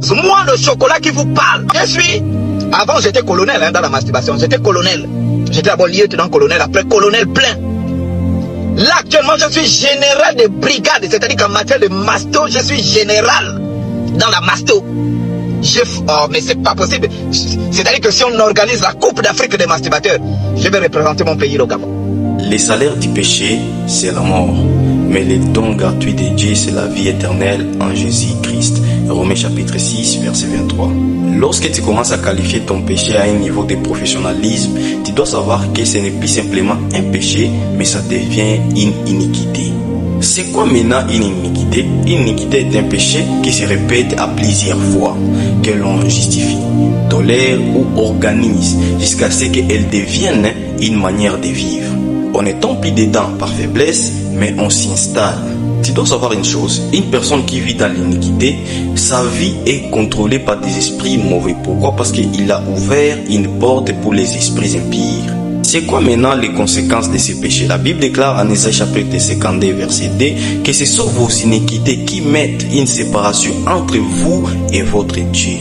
Moi, le chocolat qui vous parle, avant j'étais colonel dans la masturbation, j'étais colonel. J'étais d'abord lieutenant-colonel, après colonel plein. Là actuellement je suis général de brigade, c'est-à-dire qu'en matière de masto, je suis général dans la masto. Oh mais c'est pas possible. C'est-à-dire que si on organise la Coupe d'Afrique des masturbateurs, je vais représenter mon pays au Gabon. Les salaires du péché, c'est la mort. Mais les dons gratuits de Dieu, c'est la vie éternelle en Jésus-Christ. Romains chapitre 6, verset 23. Lorsque tu commences à qualifier ton péché à un niveau de professionnalisme, tu dois savoir que ce n'est plus simplement un péché, mais ça devient une iniquité. C'est quoi maintenant une iniquité? Une iniquité est un péché qui se répète à plusieurs fois, que l'on justifie, tolère ou organise, jusqu'à ce qu'elle devienne une manière de vivre. On ne tombe plus dedans par faiblesse, mais on s'installe. Tu dois savoir une chose, une personne qui vit dans l'iniquité, sa vie est contrôlée par des esprits mauvais. Pourquoi? Parce qu'il a ouvert une porte pour les esprits impurs. C'est quoi maintenant les conséquences de ces péchés? La Bible déclare en Ésaïe chapitre 52 verset 2 que ce sont vos iniquités qui mettent une séparation entre vous et votre Dieu.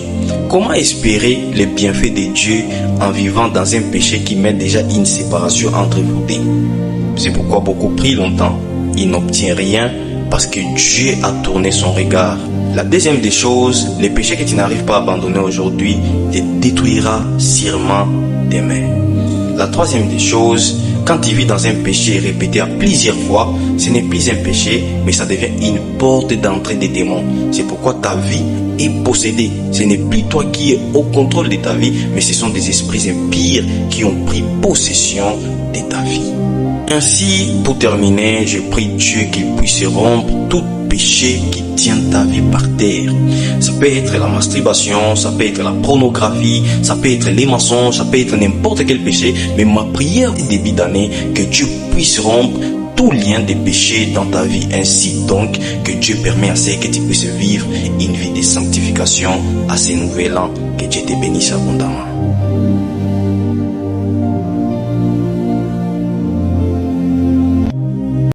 Comment espérer les bienfaits de Dieu en vivant dans un péché qui met déjà une séparation entre vous deux? C'est pourquoi beaucoup prient longtemps, ils n'obtiennent rien parce que Dieu a tourné son regard. La deuxième des choses, les péchés que tu n'arrives pas à abandonner aujourd'hui te détruira sûrement demain. La troisième des choses, quand tu vis dans un péché répété à plusieurs fois, ce n'est plus un péché, mais ça devient une porte d'entrée des démons. C'est pourquoi ta vie est possédée. Ce n'est plus toi qui es au contrôle de ta vie, mais ce sont des esprits impurs qui ont pris possession de ta vie. Ainsi, pour terminer, je prie Dieu qu'il puisse rompre tout péché qui tient ta vie par terre. Ça peut être la masturbation, ça peut être la pornographie, ça peut être les mensonges, ça peut être n'importe quel péché. Mais ma prière de début d'année, que Dieu puisse rompre tout lien de péché dans ta vie. Ainsi donc que Dieu permet à ce que tu puisses vivre une vie de sanctification à ce nouvel an. Que Dieu te bénisse abondamment.